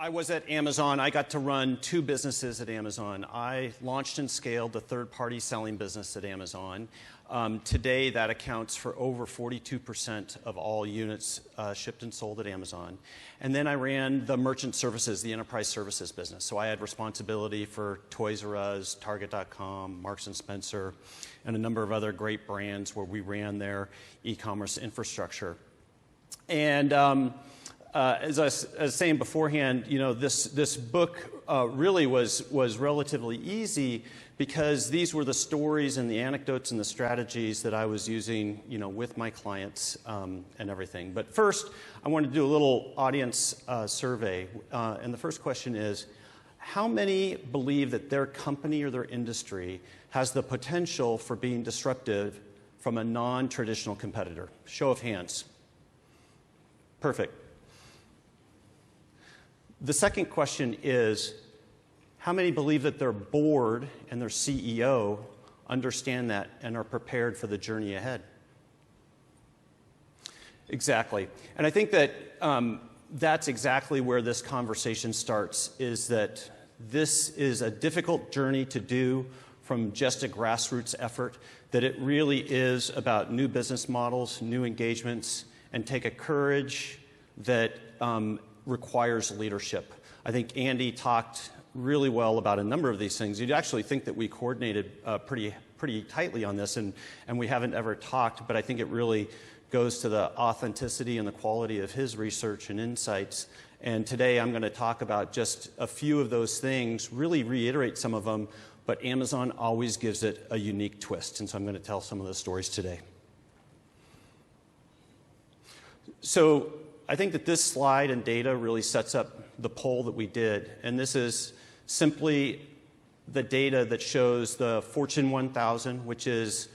I was at Amazon. I got to run 2 businesses at Amazon. I launched and scaled the third-party selling business at Amazon. Today, that accounts for over 42% of all units shipped and sold at Amazon. And then I ran the merchant services, the enterprise services business. So I had responsibility for Toys R Us, Target.com, Marks & Spencer, and a number of other great brands where we ran their e-commerce infrastructure. And as I was saying beforehand, you know, this book really was relatively easy because these were the stories and the anecdotes and the strategies that I was using, you know, with my clients and everything. But first, I wanted to do a little audience survey. And the first question is, how many believe that their company or their industry has the potential for being disruptive from a non-traditional competitor? Show of hands. Perfect. The second question is, how many believe that their board and their CEO understand that and are prepared for the journey ahead? Exactly. And I think that that's exactly where this conversation starts, is that this is a difficult journey to do from just a grassroots effort, that it really is about new business models, new engagements, and take a courage that requires leadership. I think Andy talked really well about a number of these things. You'd actually think that we coordinated pretty tightly on this, and we haven't ever talked, but I think it really goes to the authenticity and the quality of his research and insights. And today I'm going to talk about just a few of those things, really reiterate some of them, but Amazon always gives it a unique twist, and so I'm going to tell some of those stories today. So I think that this slide and data really sets up the poll that we did. And this is simply the data that shows the Fortune 1000, which is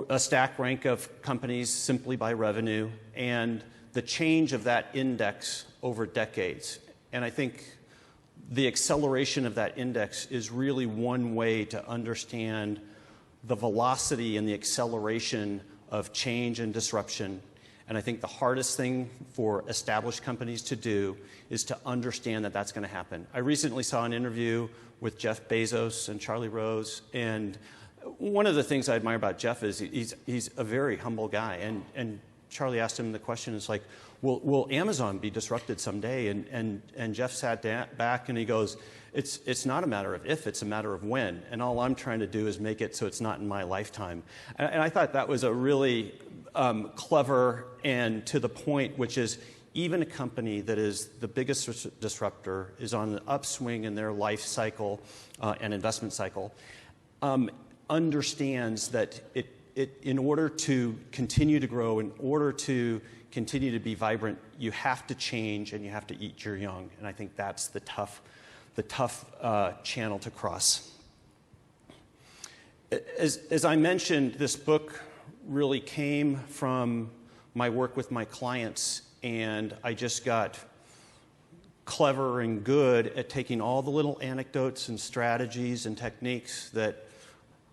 a stack rank of companies simply by revenue, and the change of that index over decades. And I think the acceleration of that index is really one way to understand the velocity and the acceleration of change and disruption. And I think the hardest thing for established companies to do is to understand that that's going to happen. I recently saw an interview with Jeff Bezos and Charlie Rose, and one of the things I admire about Jeff is he's a very humble guy. And Charlie asked him the question, is like, will Amazon be disrupted someday? And Jeff sat back and he goes, it's not a matter of if, it's a matter of when. And all I'm trying to do is make it so it's not in my lifetime. And I thought that was a really clever and to the point, which is even a company that is the biggest disruptor is on the upswing in their life cycle and investment cycle, understands that in order to continue to grow, in order to continue to be vibrant, you have to change and you have to eat your young. And I think that's the tough channel to cross. As I mentioned, this book really came from my work with my clients, and I just got clever and good at taking all the little anecdotes and strategies and techniques that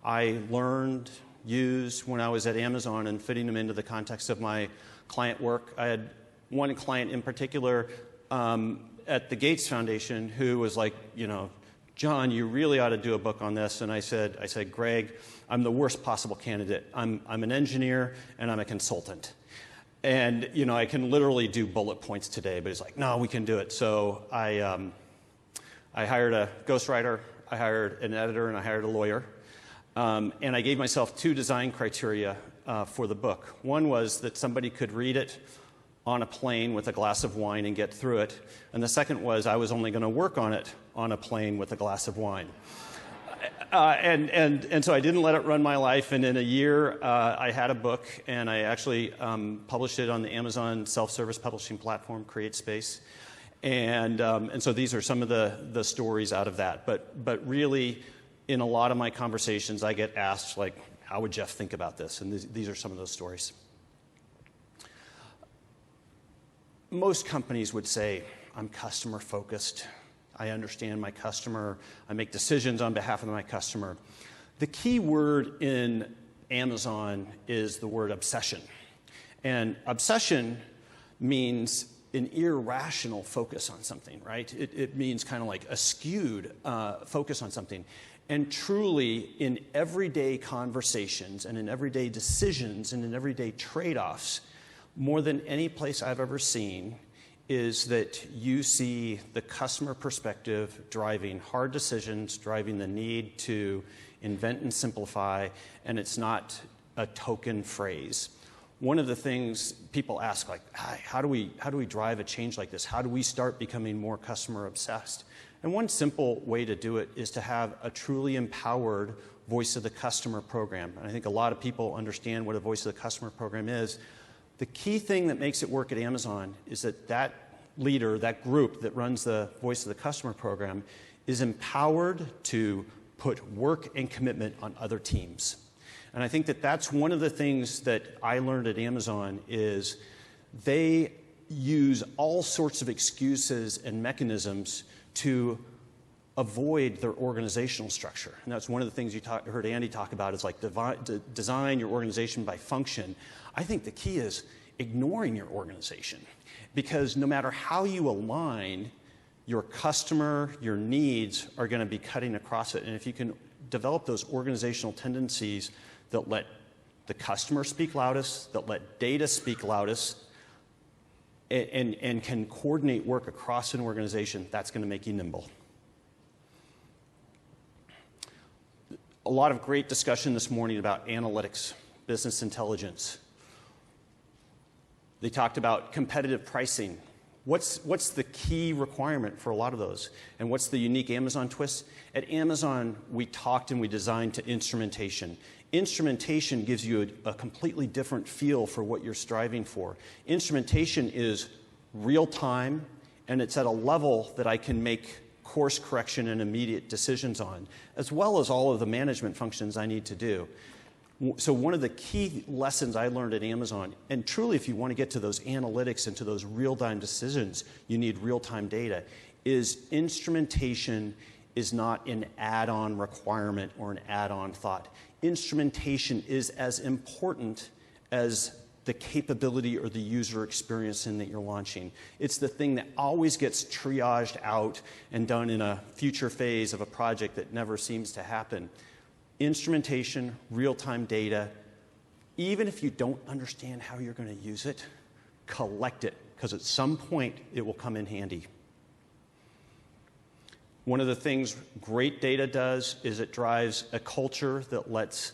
I learned, used when I was at Amazon, and fitting them into the context of my client work. I had one client in particular at the Gates Foundation who was like, you know, John, you really ought to do a book on this. And I said, Greg, I'm the worst possible candidate. I'm an engineer and I'm a consultant. And, you know, I can literally do bullet points today, but he's like, no, we can do it. So I hired a ghostwriter, I hired an editor, and I hired a lawyer. And I gave myself 2 design criteria for the book. One was that somebody could read it on a plane with a glass of wine and get through it. And the second was I was only going to work on it on a plane with a glass of wine. And so I didn't let it run my life. And in a year, I had a book, and I actually published it on the Amazon self-service publishing platform, CreateSpace. And so these are some of the stories out of that. But really, in a lot of my conversations, I get asked, like, how would Jeff think about this? And these are some of those stories. Most companies would say, I'm customer focused. I understand my customer. I make decisions on behalf of my customer. The key word in Amazon is the word obsession. And obsession means an irrational focus on something, right? It means kind of like a skewed focus on something. And truly, in everyday conversations and in everyday decisions and in everyday trade-offs, more than any place I've ever seen, is that you see the customer perspective driving hard decisions, driving the need to invent and simplify, and it's not a token phrase. One of the things people ask, like, how do we drive a change like this? How do we start becoming more customer obsessed? And one simple way to do it is to have a truly empowered voice of the customer program. And I think a lot of people understand what a voice of the customer program is. The key thing that makes it work at Amazon is that leader, that group that runs the voice of the customer program, is empowered to put work and commitment on other teams. And I think that that's one of the things that I learned at Amazon is they use all sorts of excuses and mechanisms to avoid their organizational structure. And that's one of the things you heard Andy talk about is like design your organization by function. I think the key is ignoring your organization, because no matter how you align, your customer, your needs are going to be cutting across it. And if you can develop those organizational tendencies that let the customer speak loudest, that let data speak loudest, and can coordinate work across an organization, that's going to make you nimble. A lot of great discussion this morning about analytics, business intelligence. They talked about competitive pricing. What's the key requirement for a lot of those? And what's the unique Amazon twist? At Amazon, we talked and we designed to instrumentation. Instrumentation gives you a completely different feel for what you're striving for. Instrumentation is real time, and it's at a level that I can make course correction and immediate decisions on, as well as all of the management functions I need to do. So one of the key lessons I learned at Amazon, and truly if you want to get to those analytics and to those real-time decisions, you need real-time data, is instrumentation is not an add-on requirement or an add-on thought. Instrumentation is as important as the capability or the user experience in that you're launching. It's the thing that always gets triaged out and done in a future phase of a project that never seems to happen. Instrumentation, real-time data, even if you don't understand how you're going to use it, collect it, because at some point it will come in handy. One of the things great data does is it drives a culture that lets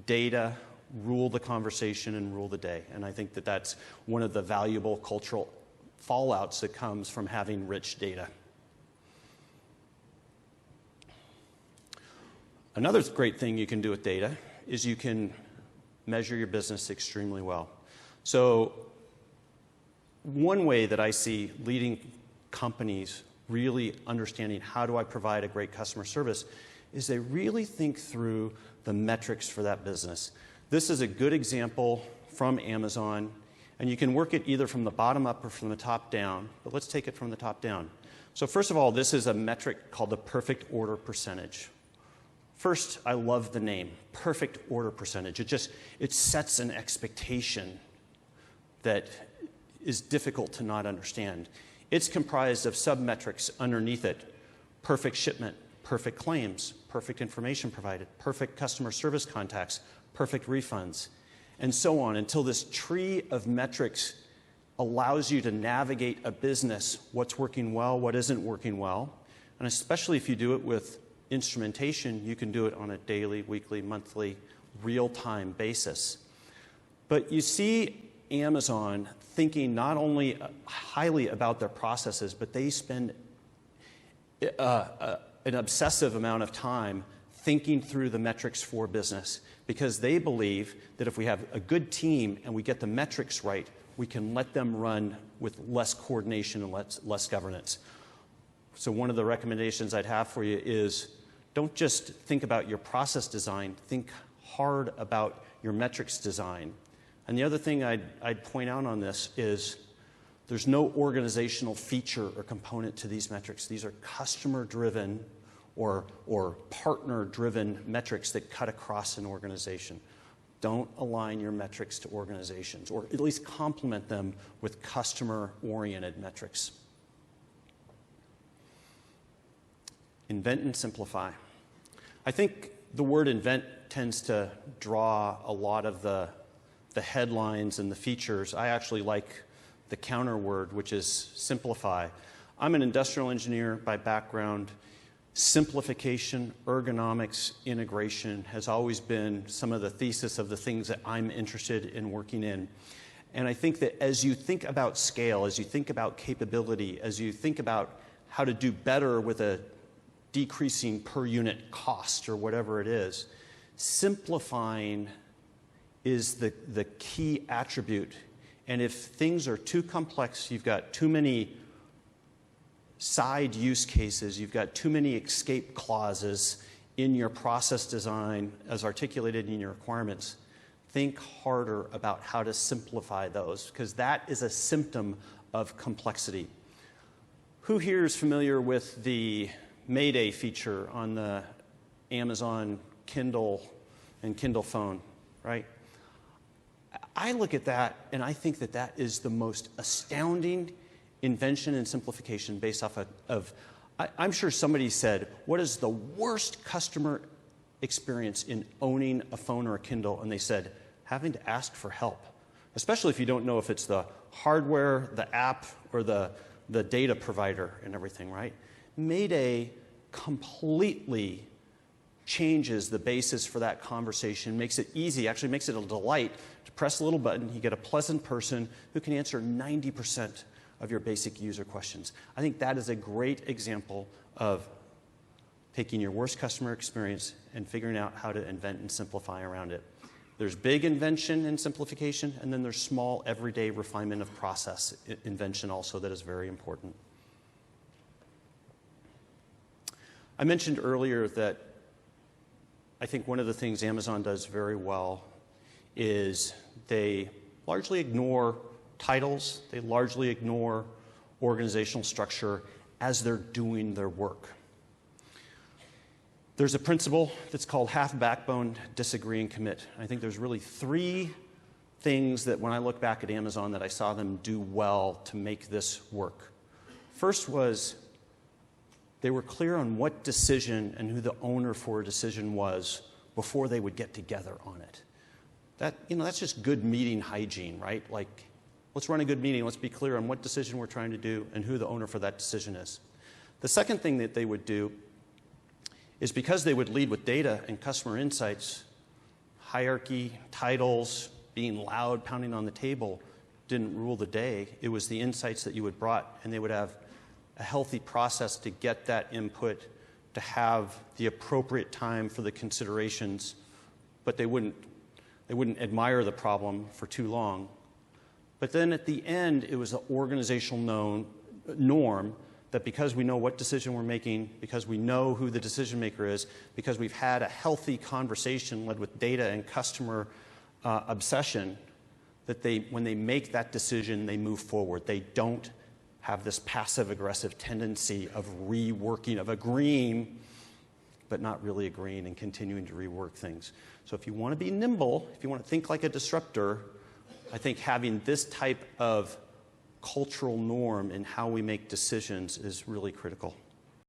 data rule the conversation and rule the day. And I think that that's one of the valuable cultural fallouts that comes from having rich data. Another great thing you can do with data is you can measure your business extremely well. So one way that I see leading companies really understanding how do I provide a great customer service is they really think through the metrics for that business. This is a good example from Amazon, and you can work it either from the bottom up or from the top down, but let's take it from the top down. So first of all, this is a metric called the perfect order percentage. First, I love the name, perfect order percentage. It sets an expectation that is difficult to not understand. It's comprised of sub-metrics underneath it: perfect shipment, perfect claims, perfect information provided, perfect customer service contacts, perfect refunds, and so on, until this tree of metrics allows you to navigate a business, what's working well, what isn't working well. And especially if you do it with instrumentation, you can do it on a daily, weekly, monthly, real-time basis. But you see Amazon thinking not only highly about their processes, but they spend an obsessive amount of time thinking through the metrics for business, because they believe that if we have a good team and we get the metrics right, we can let them run with less coordination and less governance. So one of the recommendations I'd have for you is don't just think about your process design, think hard about your metrics design. And the other thing I'd point out on this is there's no organizational feature or component to these metrics. These are customer-driven or partner-driven metrics that cut across an organization. Don't align your metrics to organizations, or at least complement them with customer-oriented metrics. Invent and simplify. I think the word invent tends to draw a lot of the headlines and the features. I actually like the counter word, which is simplify. I'm an industrial engineer by background. Simplification, ergonomics, integration has always been some of the thesis of the things that I'm interested in working in. And I think that as you think about scale, as you think about capability, as you think about how to do better with a decreasing per unit cost or whatever it is, simplifying is the key attribute. And if things are too complex, you've got too many side use cases, you've got too many escape clauses in your process design as articulated in your requirements, think harder about how to simplify those, because that is a symptom of complexity. Who here is familiar with the Mayday feature on the Amazon Kindle and Kindle phone, right? I look at that and I think that that is the most astounding invention and simplification based off of I'm sure somebody said, what is the worst customer experience in owning a phone or a Kindle? And they said, having to ask for help, especially if you don't know if it's the hardware, the app, or the data provider and everything, right? Mayday completely changes the basis for that conversation, makes it easy, actually makes it a delight to press a little button. You get a pleasant person who can answer 90% of your basic user questions. I think that is a great example of taking your worst customer experience and figuring out how to invent and simplify around it. There's big invention and simplification, and then there's small, everyday refinement of process invention also that is very important. I mentioned earlier that I think one of the things Amazon does very well is they largely ignore titles, they largely ignore organizational structure as they're doing their work. There's a principle that's called half backbone, disagree, and commit. I think there's really 3 things that when I look back at Amazon that I saw them do well to make this work. First was they were clear on what decision and who the owner for a decision was before they would get together on it. That's just good meeting hygiene, right? Like, let's run a good meeting. Let's be clear on what decision we're trying to do and who the owner for that decision is. The second thing that they would do is because they would lead with data and customer insights, hierarchy, titles, being loud, pounding on the table didn't rule the day. It was the insights that you would brought, and they would have a healthy process to get that input, to have the appropriate time for the considerations, but they wouldn't admire the problem for too long. But then at the end, it was the organizational norm that because we know what decision we're making, because we know who the decision maker is, because we've had a healthy conversation led with data and customer obsession, that when they make that decision, they move forward. They don't have this passive-aggressive tendency of reworking, of agreeing, but not really agreeing and continuing to rework things. So if you want to be nimble, if you want to think like a disruptor, I think having this type of cultural norm in how we make decisions is really critical.